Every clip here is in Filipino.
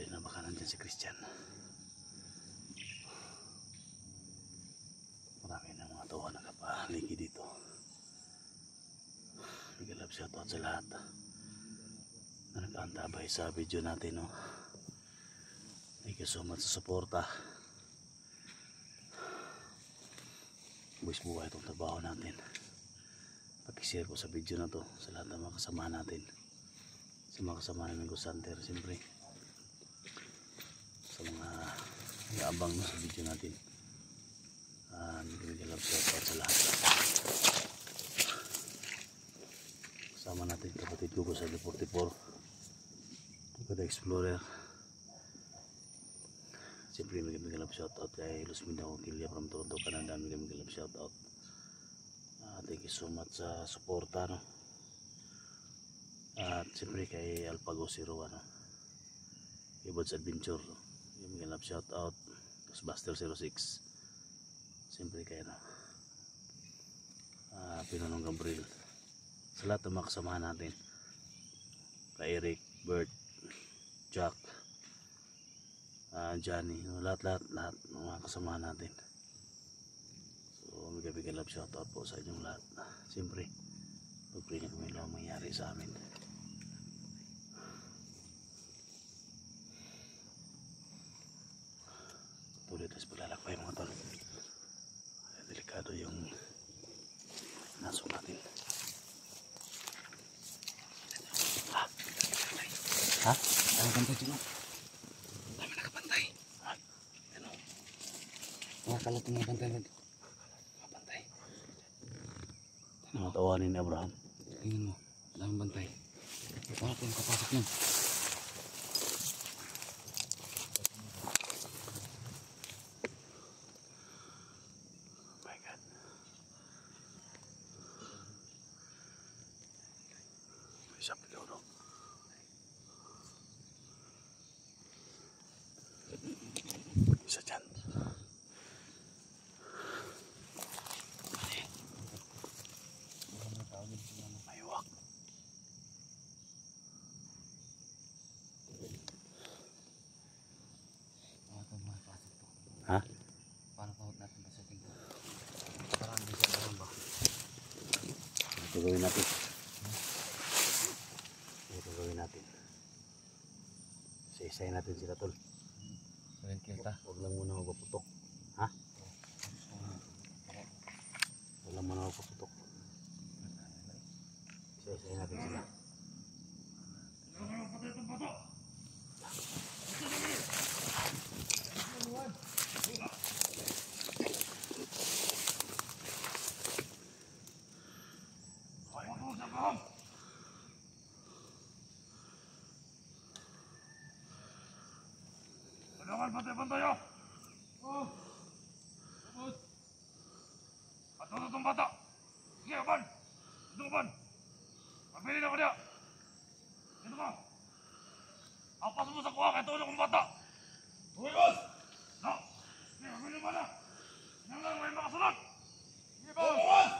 Sakali na baka nandyan si Christian. Marami na mga tawa nakapahaligi dito. Big love shoutout sa lahat na nag-aantabay sa video natin, no? Thank you so much sa suporta. Buwis buhay itong trabaho natin. Pakishare ko sa video na to sa lahat ng mga kasama natin, sa mga kasama namin Ghost Hunter, siyempre sa mga nag-aabang sa video natin. Big love shoutout sa lahat. Kasama natin kapatid ko sa 44, Tukada Explorer. Siyempre big love shoutout kay Luz Mindanao Kilya from Toronto, Canada. Big love shoutout. Thank you so much sa suporta, no? At siyempre kay Alpago 01, no? Ibods Adventure, big love shoutout. Ghostbuster 06, siyempre kay Pinonong Gabriel, sa lahat ng mga kasamahan natin, kay Eric, Bert, Jack, Johnny, lahat ng mga kasamahan natin. So big love shoutout po sa inyong lahat. Siyempre pag-pray na kami lang mangyari sa amin. Tuloy tayo sa paglalakbay mga tol. Delikado yung naso natin. Ha? Dami bantay dito. Dami nakabantay. Ano? Mga kalat mga bantay dito. Mga bantay. Mga tawanin ni Abraham. Tingnan mo. Dami bantay. Wala po nakapasok yan. Oh my God. May isa pa daw, no? Isa dyan. Mayuwak. Ha? Paano pahot natin pa sa tingko? Parang hindi siya parang ba? Ito gawin natin. Ito gawin natin. Isa-isayin natin sila tol. Kaya kita. Huwag lang muna magpaputok. Ha? Huwag lang muna magpaputok. Isa-isayin natin sila. Jangan bantai-bantai ya. Bagus. Atau tutup mata. Sige, kapan? Itu kapan? Pagpili na ko dia. Dito ka. Apas mo sa kuha, kaya tulong kong bata. Uy, boss! No! Sige, pagpili mo na. Yan lang, may makasunod. Sige, boss!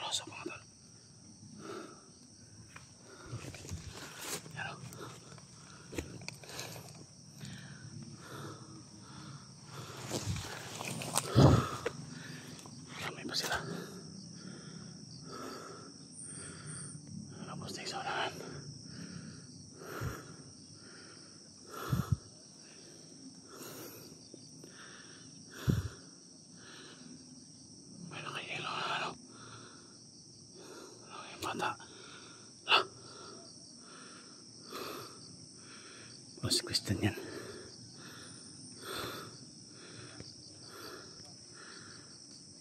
Seryoso mga tol. Yan o. May pa sila. Tapos na isa unahan. May nakayelo na ano. Ano yung bata? Hala. O si Kristen yan.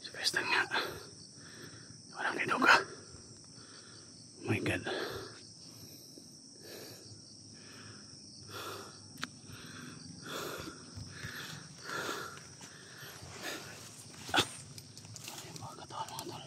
Si Kristen nga. Walang dinuga. Oh my God. Yung mga katawan mga tol.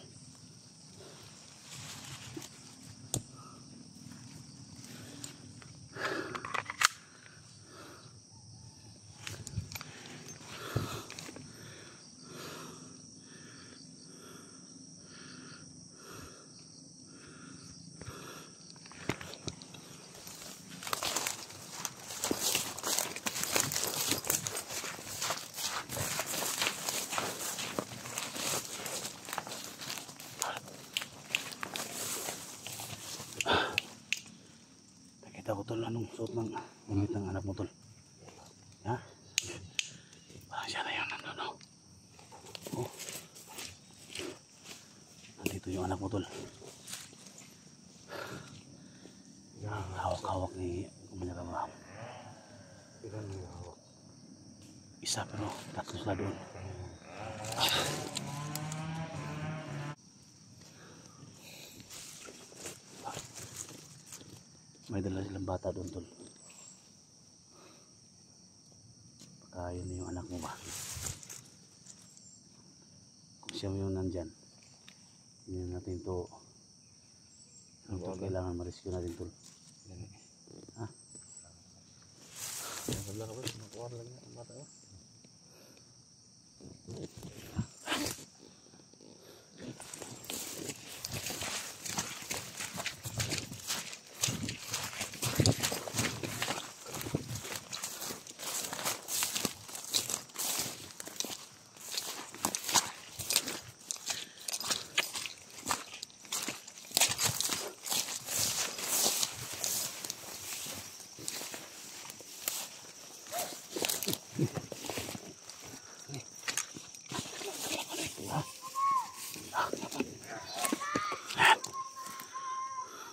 Nakita ko tol, anong suot ng gamit ng anak mo tol? Ha? Parang siya na yun, nandun o. Oh. Nandito yung anak mo tol. Hawak-hawak ni Kumanyaga Abraham. Ilan mo yung hawak? Isa pero tatlo sila doon. May dala silang bata doon tol. Baka yun yung anak mo ba? Kung siya yung nandyan, hindi natin to. Ano to kailangan ma-rescue natin tol. Ha? Wala ka ba? Nakuha lang niya ang bata.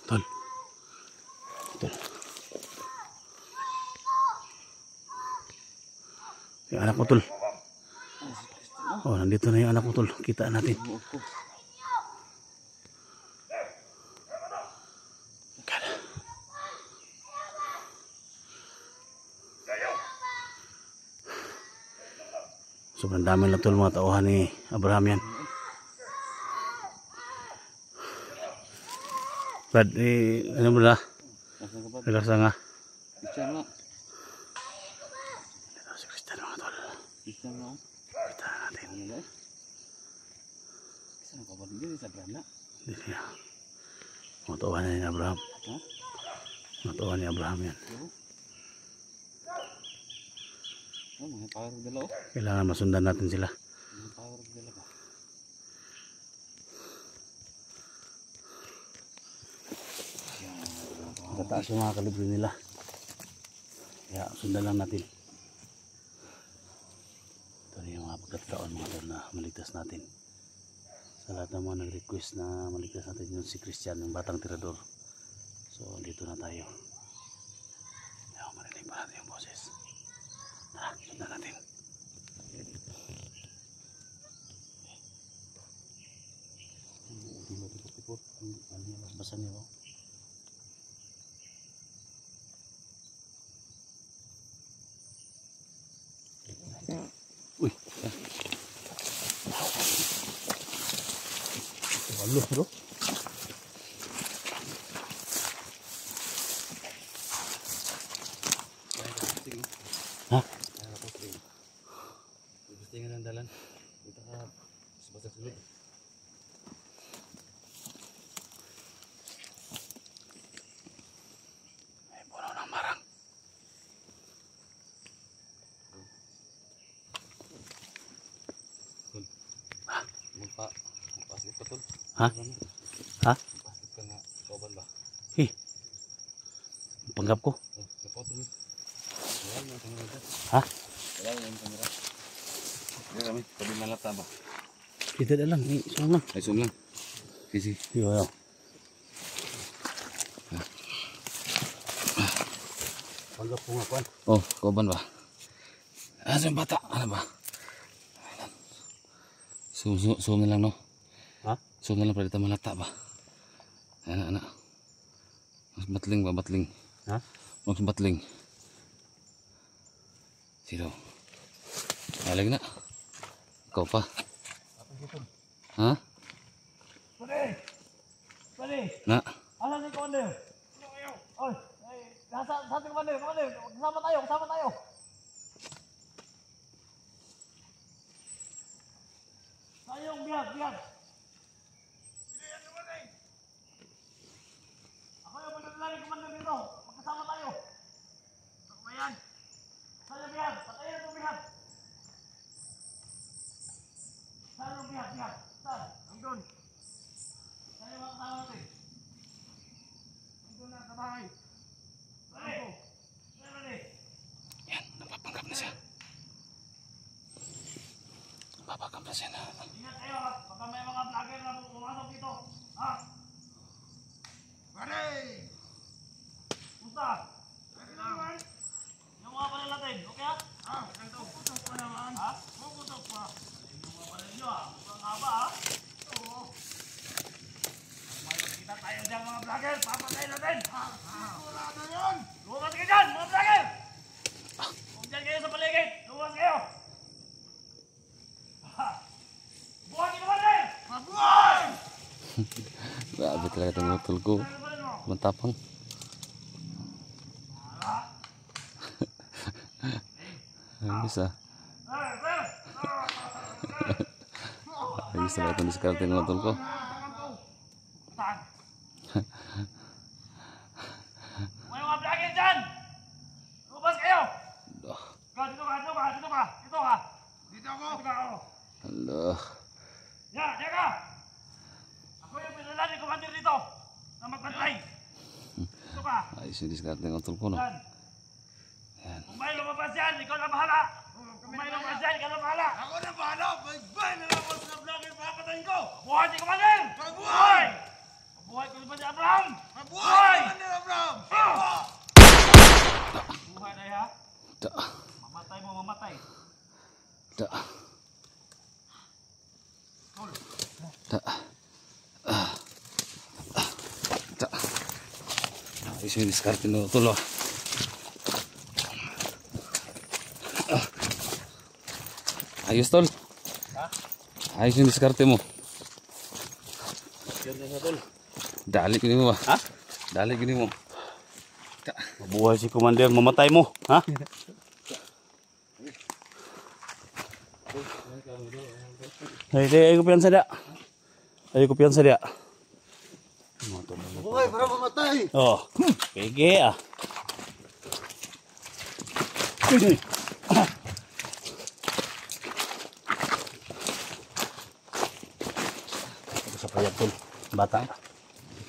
Tol. Tol. Yung anak mo tol. Oh, nandito na yung anak mo tol. Kita natin. God. Sobrang dami na tol mga tauhan ni Abraham yan. Brad, ano mo na? Nasaan ka ba? Relasa nga. Christian na. Ito si Kristen mga tol. Christian na. Kita natin. Ano na? Saan ka ba? Hindi sa Brana. Hindi siya. Mga tauhan na ni Abraham. Ha? Mga tauhan ni Abraham yan. Oh, mga power of dala oh. Kailangan masundan natin sila. Mga power of dala ba? Tataas yung mga kalibre nila. Kaya sundan lang natin. Ito na yung mga pagkataon mga tol na maligtas natin. Sa lahat ng mga nag-request na maligtas natin yung si Christian, yung batang tirador. So dito na tayo. Kaya marinig pa natin yung boses. Tara, sundan natin. Hindi mo tipot-tipot. Ano yung basa niya ba? Uy. Walo, bro. Ha? Gusto nga ng dalan. Dito ka sa basag sulit. Ha? Ha? Bakit ka nga kauban ba? Eh. Panggap ko. Kapot mo. Wala mo ang kamera dyan. Ha? Wala mo ang kamera. Hindi kami, tabi malata ba? Kita dah lang. Eh, zoom lang. Ay, zoom lang. Sige. Yo, yo. Panggap ko nga, Kwan. Oh, kauban ba? Asa yung bata? Ano ba? Zoom na lang, no? Ha? Zoom na lang, pwede tayo malata ba? Anak. Mas batling ba? Batling. Ha? Mas batling. Sino? Alag na. Ikaw pa. Ha? Pwede! Na? Alam ni Commander! Oy! Nasa ating Commander! Kasama tayo! Tayong biyak! Ako yung magdadala ni Commander dito! Magkasama tayo! Ako ba yan? Tayong biyak! Patayin itong biyak! Tayong biyak! Saan? Hanggang! Tayo mga kasama natin! Hanggang na sa bahay! Yan, napapanggap na siya. Napapanggap na siya na. Ingat kayo ha! Baka may mga vlogger na pumasok dito! Ha? Pare! Punta! Yung mga panel natin, okay ha? Ha? Puputok pa naman! Ha? Puputok pa! Yung mga panel nyo ha! Mukhang haba ha? Oo! May magkita tayo dyan mga vlogger! Papatay natin! Sigurado yun! Lumas kayo dyan mga vlogger! Kung dyan kayo sa paligid, lumas kayo! Buhay ka naman eh! Mabuhay! Grabe talaga itong utol ko. Matapang. Ayos ah. Ayos talaga itong diskarte ng utol ko. Saan? May mga vlogger dyan! Lumabas kayo! Dito ka! Dito ako! Hala. Diyan ka! Ako yung pinala ni Commander dito na magbantay. Dito ka! Ayos yung diskarte ng utol ko, no? Yan. Yan. Kung may lumabas yan, ikaw na bahala! Kung may lumabas yan, ikaw na bahala! Ako na bahala! Bay na lang sa vlogger, papatayin ko! Buhay si Commander! Mabuhay! Mabuhay ko ba si Abraham? Mabuhay! Commander Abraham! Buhay na ha? Da. Mamatay mo, mamatay. Da. Da. Da. Ayos yung diskarte ng utol, oh. Ayos, tol. Ayos yung diskarte mo. Dali gini mo ba? Ha? Dali gini mo. Mabuhay si Commander, mamatay mo. Ha? Ay, ko piyansa dia. Ay, ko piyansa dia. Buhay para mamatay. Oh, kege ah. Uy. Ada sa payag tol, bata.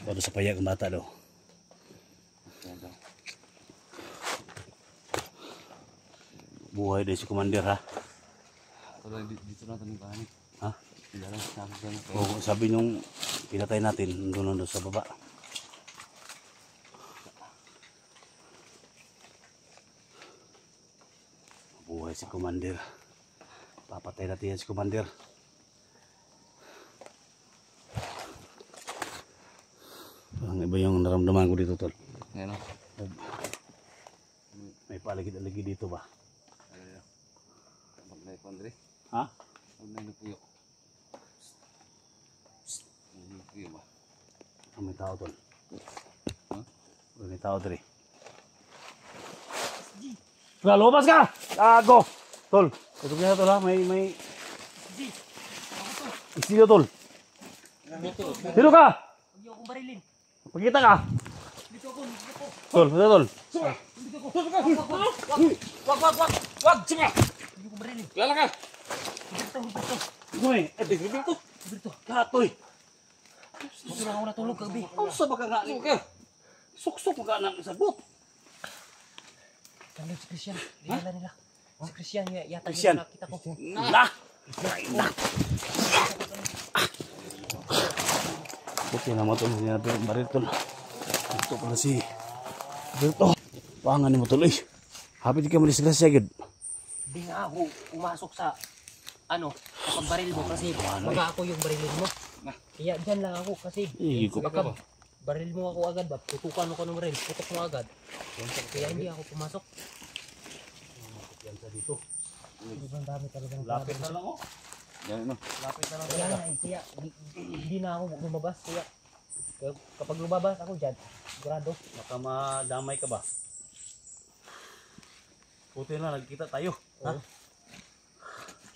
Ada sa payag ang bata daw. Buhay din si Commander ha. Dito na tanong kanin. Ha? Hindi lang sa akin. Oo, sabi nung pinatay natin doon sa baba. Buhay si Commander. Papatay natin yan si Commander. Ang iba yung naramdaman ko dito tol. Ngayon, May paligid-aligid dito ba? maglay ko, Andre. Ha? Maglay na puyo. Maglay na puyo ba? May tao tol. Ha? May tao tol. Tara, lumabas ka! Gago! Tol, ito kaya tol ha, may... Istilo tol. Sino ka? Huwag niyo akong barilin. Pagkita ka? Dito ako. Tol, ito tol. Wag! Sige! Huwag niyo akong barilin. Lala ka! Dito. Uy, ito. Katoy. Hindi na ako natulog kagabi. Ano sa baka nga? Suksok mo ka ng sagot. Kami si Christian. Dinala nila. Si Christian yata Christian. yung nakita ko. Na! Buti naman ito. Hindi natin ang baril ito. Ito pala si Berto. Paangan ni mo tuloy. Hapit ka mo ni Sigrasya agad. Hindi nga ako pumasok sa kapag baril mo kasi baka ako yung barilin mo. Kaya dyan lang ako kasi baka baril mo ako agad ba, putukan ako ng baril, putok mo agad. Kaya hindi ako pumasok. Yan sa dito. Sobrang dami talaga ng Lapit na lang oh. Yan no. Lapit na lang Kaya talaga. nga, kaya hindi na ako lumabas. Kaya kapag lumabas ako dyan, sigurado. Baka madamay ka ba? Buti na nagkita tayo. Ha?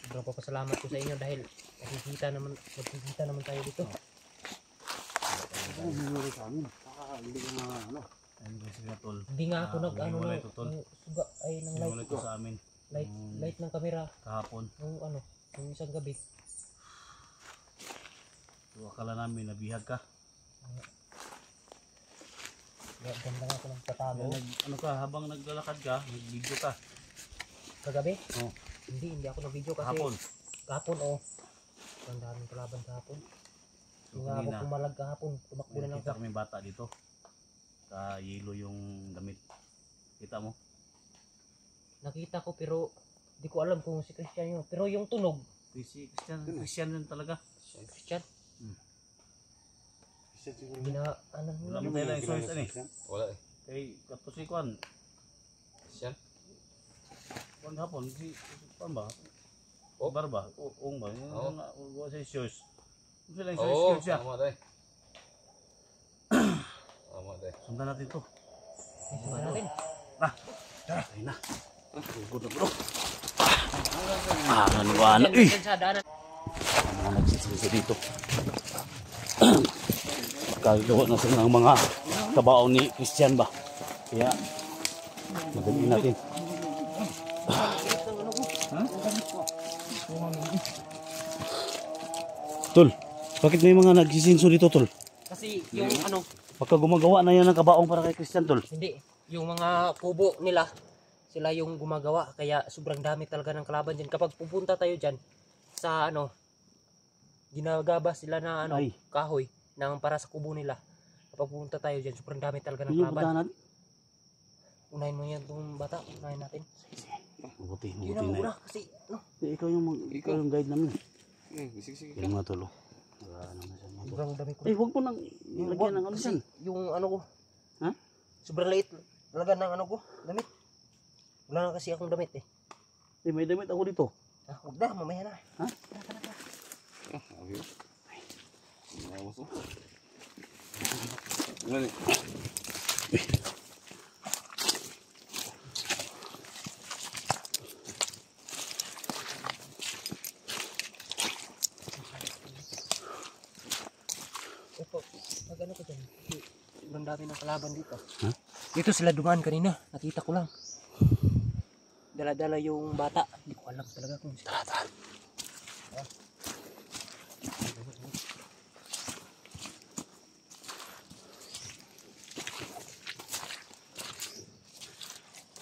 Sobrang papasalamat ko sa inyo dahil magkikita naman tayo dito. Ano nangyari sa amin? Hindi ka na ano. Ayun kasi nga tol. Hindi nga ako nag ano wala ng ito, tol. suga ay ng Nangyari light ito sa amin. light ng camera Kahapon. nung isang gabi. So, akala namin nabihag ka. Kaya ganda nga ako ng tatago. Ano ka, habang naglalakad ka, nag-video ka. Kagabi? Oo. Hindi ako nag-video kasi Kahapon. kahapon ang daming kalaban kahapon. So, Hindi nga ako kanina, pumalag kahapon. Tumakbo na lang nakita ako. kami bata dito. Sa yelo yung damit. Kita mo? Nakita ko pero di ko alam kung si Christian yun. Pero yung tunog, Si Christian yun talaga. Christian. Ano Wala mo tayo lang source ano eh. Wala eh. Kay kapos si Kwan. Yan. Kwan hapon. Si Kwan ba? Oh. Barba. Uong ba? Oo. Yung wala sa source. Ano sila yung Oo, source siya? tama tayo. Tama tayo. Sundan natin to. Sundan natin. Ayun na. Tugod na bro. Naniwala. Sa daanan. Mga nagsisilisa dito. Kagawa na sila ng mga kabaong ni Christian ba? Kaya madali natin. Tol, bakit may mga nagsisinso dito tol? Kasi yung Baka gumagawa na yan ng kabaong para kay Christian tol. hindi, yung mga kubo nila, sila yung gumagawa. Kaya sobrang dami talaga ng kalaban dyan. Kapag pupunta tayo dyan, sa ginagaba sila na Ay. kahoy para sa kubo nila. Kapag pupunta tayo dyan, sobrang dami talaga ng Yung kalaban. puntahan natin. Unahin mo yan itong bata, unahin natin. Mabuti Yun ang na. una kasi, Ikaw yung guide namin. Sige. Yung mga tolo. Ano na siya mga tol. sobrang dami ko. Huwag mo nang ilagyan ng ano Kasi dyan. yung ko, Ha? sobrang liit. Talaga ng ko, damit. Wala na kasi akong damit eh. May damit ako dito. Huwag na, mamaya na. Ha? Abi. Awas mo. Wala. Ito, magano ko dyan. Sobrang dami ng kalaban dito. Ha? Dito sila dumaan kanina. Nakita ko lang. Dala-dala yung bata. Hindi ko alam talaga kung sila. Tara.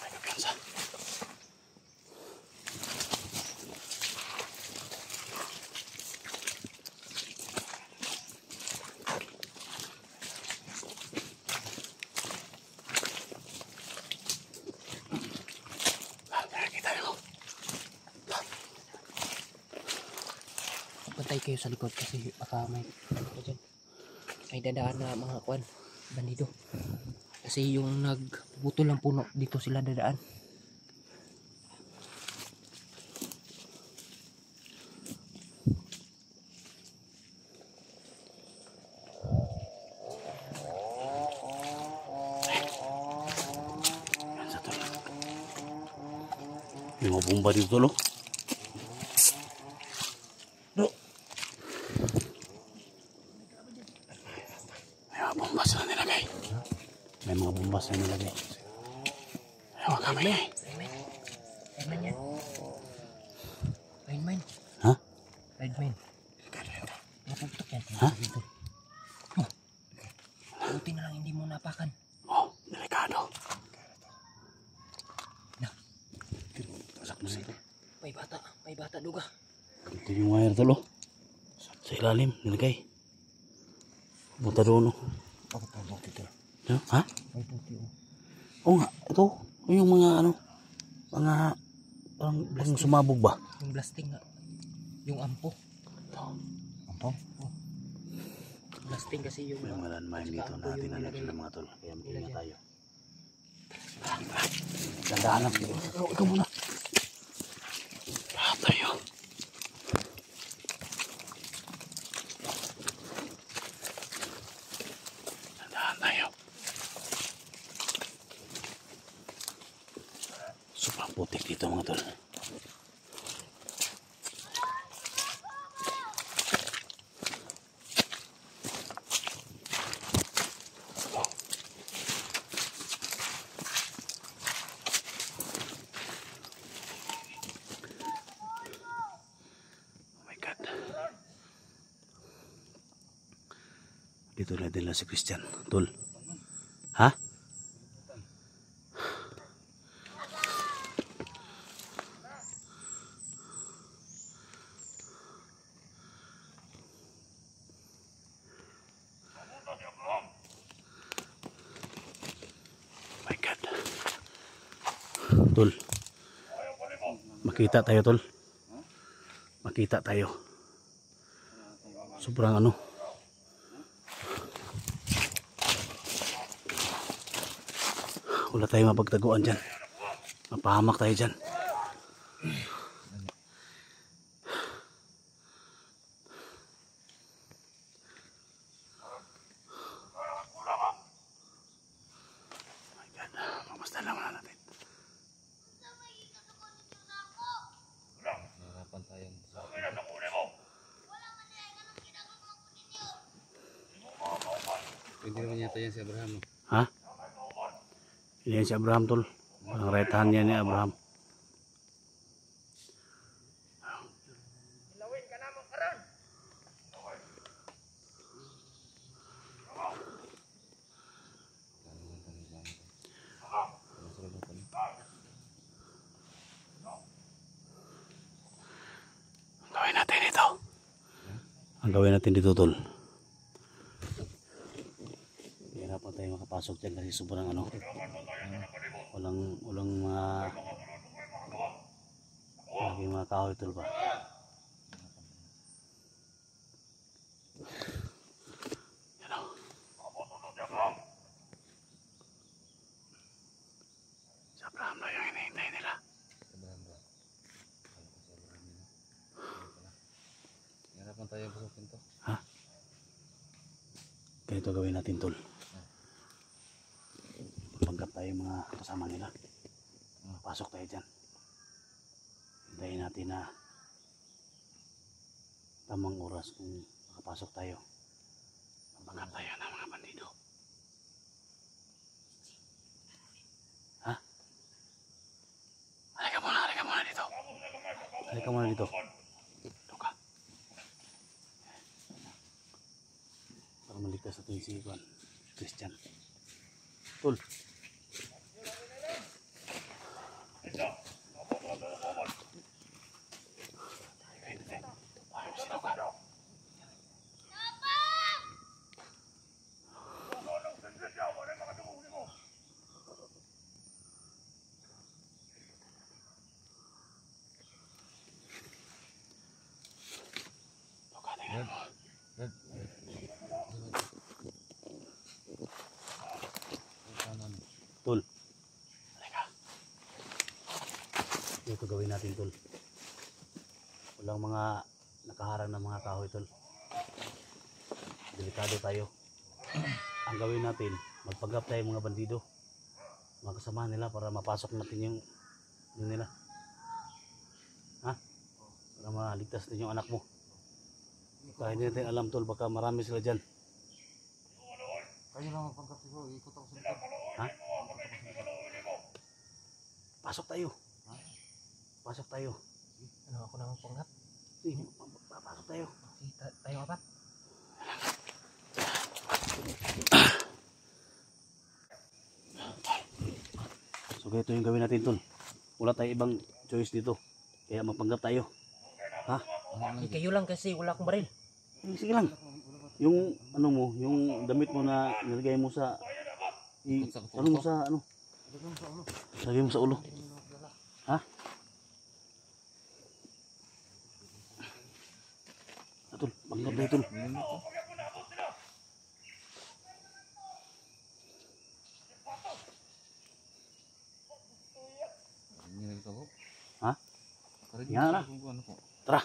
Ay, kapiyansa. Nakikita niyo. Pantay kayo sa likod kasi baka may may dadaan na mga kwan. Bandido. Kasi yung nagbutol ng puno, dito sila dadaan. Yan sa tol. May mga bomba dito tol. Oh. Bro, May mga bomba sila nilagay. May mga bomba sila nilagay. Ayaw kami. Rainman yan. Rainman. Ha? Rainman. Napagtok yan. Ha? Dito. lang hindi mo napakan. Oh, delikado. Na. Tasak na ito. May bata duga. Ito yung wire tol, oh. Sa ilalim, nilagay. Punta doon, oh. Ano? Ha? May puti oh. Oo nga, ito. Yung mga ano, mga parang sumabog ba? Yung blasting nga. Yung ampo. Ampo? Blasting kasi yung... May malanmayan dito na tinanagin ng mga tol. Kaya mag-ingat tayo. Gandaan lang. Ikaw muna. Lahat tayo. Gandaan tayo. Sobrang putik dito mga tol. Dito na din lang si Christian. Tol. Ha? My God. Tol. Makita tayo, tol. Makita tayo. Sobrang ano. Wala tayong mapagtaguan dyan. Mapahamak tayo dyan. My God. Mamasdan lang muna natin. Harapan tayo. Pwede naman yata yan si Abraham. No? Ha? Yan si Abraham, tol. Ang right hand niya ni Abraham. Gawin natin ito. Ang gawin natin dito, tol. Hirapan tayo makapasok dyan kasi sobrang ano. Walang mga laging mga kahoy, tol ba? Yan o. Si Abraham na yung hinihintay nila. Abraham ba? Harapan tayo busukin to. Ha? Ganito gawin natin, tol. Panggap tayo mga kasama nila. Pasok tayo dyan. Hintayin natin na tamang oras kung makapasok tayo. Panggap tayo ng mga bandido. Ha? Halika muna dito. Halika muna dito. Dito ka. Para maligtas natin si Christian. Tol. Tol. Halika. Ito gawin natin, tol. Walang mga nakaharang na mga kahoy, tol. Delikado tayo. Ang gawin natin, magpanggap tayo mga bandido. Mga kasama nila para mapasok natin yung nila. Ha? Para maligtas din yung anak mo. Kahit hindi natin alam, tol, baka marami sila dyan. Kayo lang magpangkap siguro. Ikot ako sa likod. Ha? Pasok tayo. Ha? Pasok tayo. Ano ako nang panggap? Sige, pasok tayo. Tayo apat. Okay, ito yung gawin natin tol. Wala tayong ibang choice dito. Kaya mapanggap tayo. Ha? Kayo lang kasi wala akong baril. Sige lang. Yung ano mo, yung damit mo na nilagay mo sa ano mo sa ano? Lagay mo sa ulo. Ha? Tol, panggap na tol. Ha? Yan na. Tara.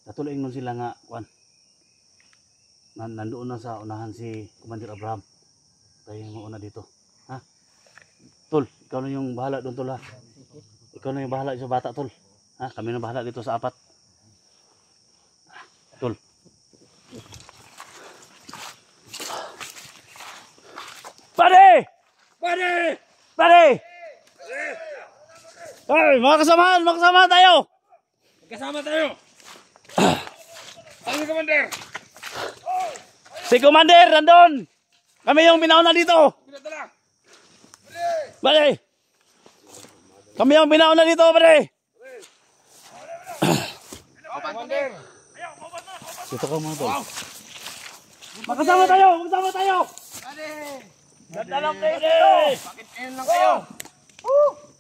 Natulain mo sila nga, kuan. Nandoon na sa unahan si Commander Abraham. Tayo yung mauna dito. Ha? Tol, ikaw na yung bahala doon tol ha. Ikaw na yung bahala sa bata tol. Ha? Kami na bahala dito sa apat. Tol. Pare! Pare! Pare! Ay, mga kasama tayo! Kasama tayo! Ano si Commander? Si Commander, nandun! Kami yung pinauna dito! Pinadala! Pare! Kami yung pinauna dito, pare! Commander! Dito ka mga tol. Magkasama tayo! Magkasama tayo! Ganda lang kayo! Bakit kayo lang kayo?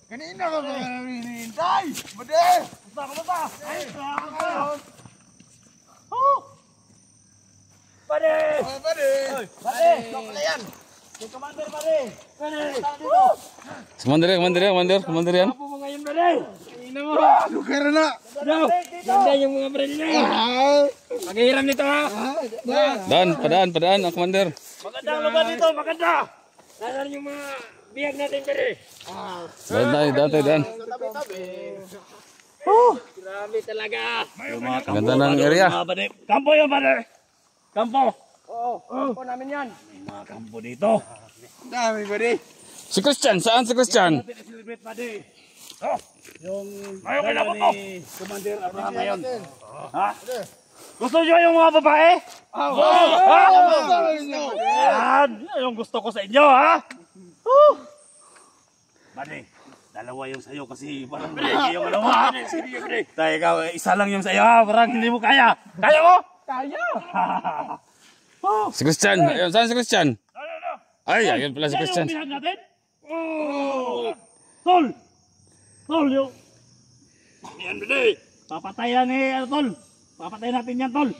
Kanina ka ba hinihintay? Bade! Basta! Ay! Pare! Bade! Pare! Ikaw pala yan! Si Commander, pare! Pare! Dito! Commander yan. Apo mo ngayon, pare! Kanina mo! Lugar na! Ganda yung mga baril niya! Maghihiram nito ha! Padaan ang commander. Magandang lugar dito! Maganda! Nasaan yung mga biyag natin, pare? Daan. Grabe talaga! Ganda ng area. Kampo yun, pare! Kampo! Ako namin yan! May mga kampo dito! Dami bade! Si Christian, saan si Christian? Natin i-celebrate, pare! Yung dala ni Commander Abraham ngayon. Ha? Gusto nyo yung mga babae? Yan! Yung gusto ko sa inyo, ha? Pare, dalawa yung sayo kasi parang hindi yung dalawa. Dahil ikaw, isa lang yung sayo, ha? Parang hindi mo kaya. Kaya mo? Kaya! Si Christian. Ayun, saan si Christian? Ay, ayun pala si Christian. Yan yung umihan natin? Tol! Tol, yung... Yan, bili! Papatayan ni, Tol! Papatayan natin yan, Tol!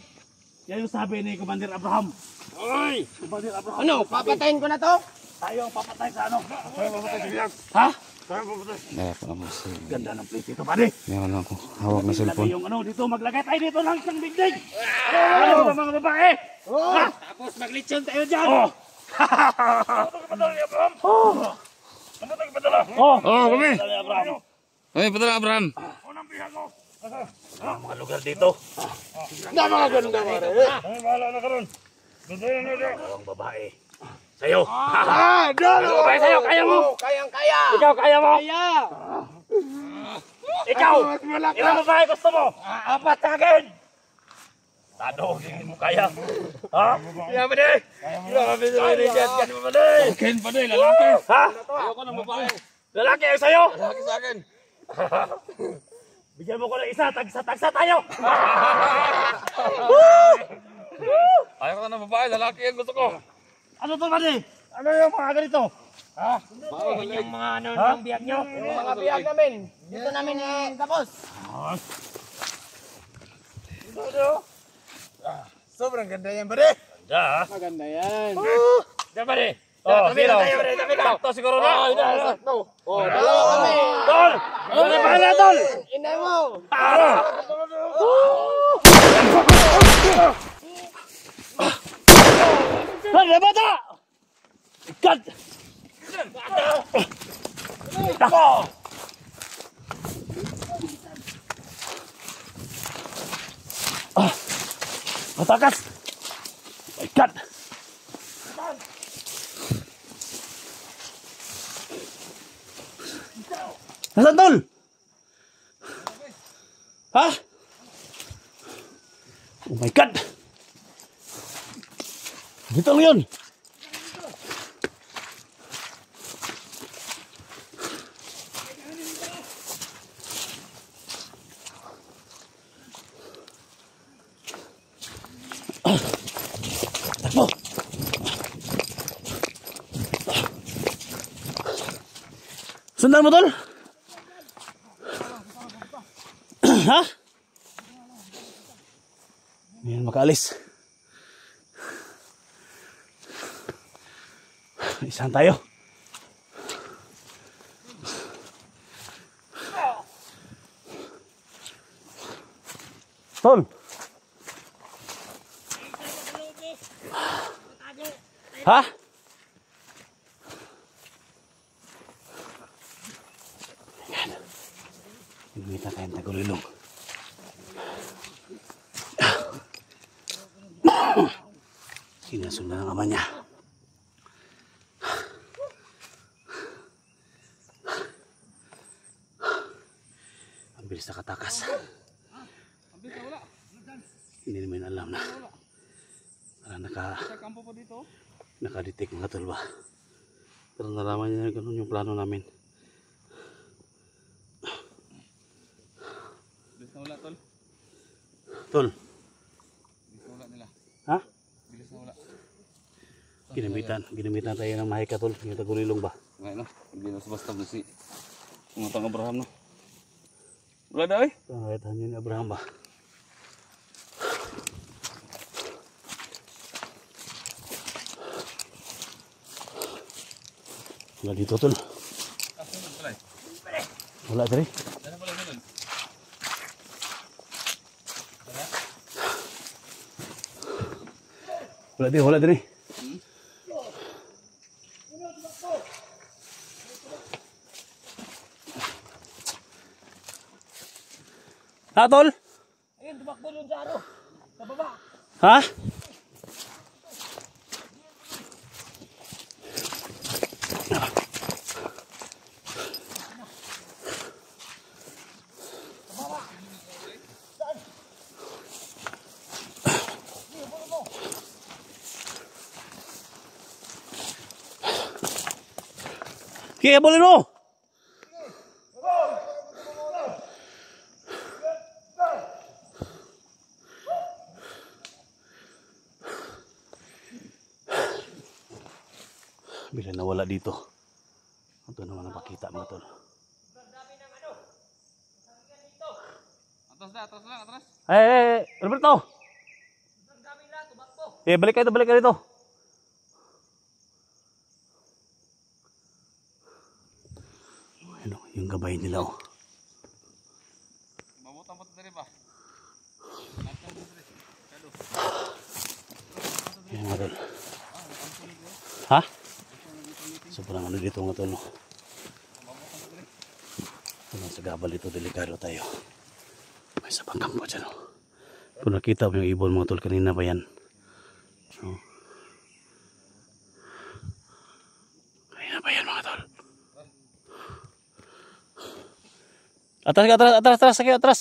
Yan yung sabi ni Commander Abraham. Oy! Commander Abraham. Ano? Papatayin ko na to? Tayo ang papatay sa ano? Ha? Ganda Ganda ng place dito, pare. Meron ako. Hawak na Lagay cellphone. yung ano dito, maglagay tayo dito ng isang bigdig. Ano sa mga babae? Ha? Tapos maglitsyon tayo dyan. Oh! Ano tayo padala? Oh! Kami. Commander Abraham. Ay, padala Abraham. Unang bihan mo! Ang mga lugar dito. Ay, bahala na ka ron! Bantayan na dyan! Ang babae. Sa'yo. Dalo! Babae sa'yo, kaya mo? Kayang-kaya! Ikaw, kaya mo? Kaya! Ikaw! Mas malaki! Ilang babae gusto mo? Apat sa akin! Tado, hindi mo kaya. Ha? Kaya ba di? Grabe na rinigyan ka naman ba di? Akin pa din, lalaki! Ha? Ayoko ng babae! Lalaki ang sa'yo? Lalaki sa akin! Bigyan mo ko ng isa, tagsa-tagsa tayo! Ayoko ng babae, lalaki ang gusto ko! Ano to ba di? Ano yung mga ganito? Ha? Yung mga ano ng biyag nyo. Yung mga biyag namin! Dito namin tapos! Sobrang ganda yan, pare! Ganda ha? Maganda yan! Ganda ba di? Oh, tabi na tayo, tabi na. Sakto siguro na. Sakto! Oh, dalawa kami! Tol! Ano yung bahala, Tol? Inay mo! Tol, labata! Ikat! Matakas! Ikat! Nasaan, Tol? Ha? Oh my God! Dito lang yun! Sundan mo, tol? Ha? Ayan, makaalis. Isahan tayo. Tol! Ha? Ayan. Pinumita tayong tagulilong. Sinasundan ang ama niya. Ang bilis nakatakas. Hindi naman alam na. Para nakadetect mga tol ba. Pero nalaman niya na ganun yung plano namin. Bilis na wala, tol. Tol, Bilis na wala nila. ha? Bilis na wala. Ginamitan tayo ng mahika tol. Yung tagulilong ba? Ngayon na, hindi na basta na si Umatang Abraham no. Wala daw eh. Pangaitan yun ni Abraham ba? Wala dito tol. Wala tadi. Wala tadi. Ha, tol? Ayun, tumakbo doon sa ano, sa baba. Ha? Kaya boleh mo! Bila nawala dito. Ito naman ang pakita mga tol. Atras. Roberto! Balik ka dito. Ano, yung gabay nila oh. Mabutan pa dari ba? Yan mga tol. Ha? Sobrang ano dito mga tol. No? Sa gabal dito, delikado tayo. May sabang kampo dyan. Oh. Kung nakita mo yung ibon mga tol, kanina pa yan. Oh. Kanina pa yan mga tol. Atras, atras.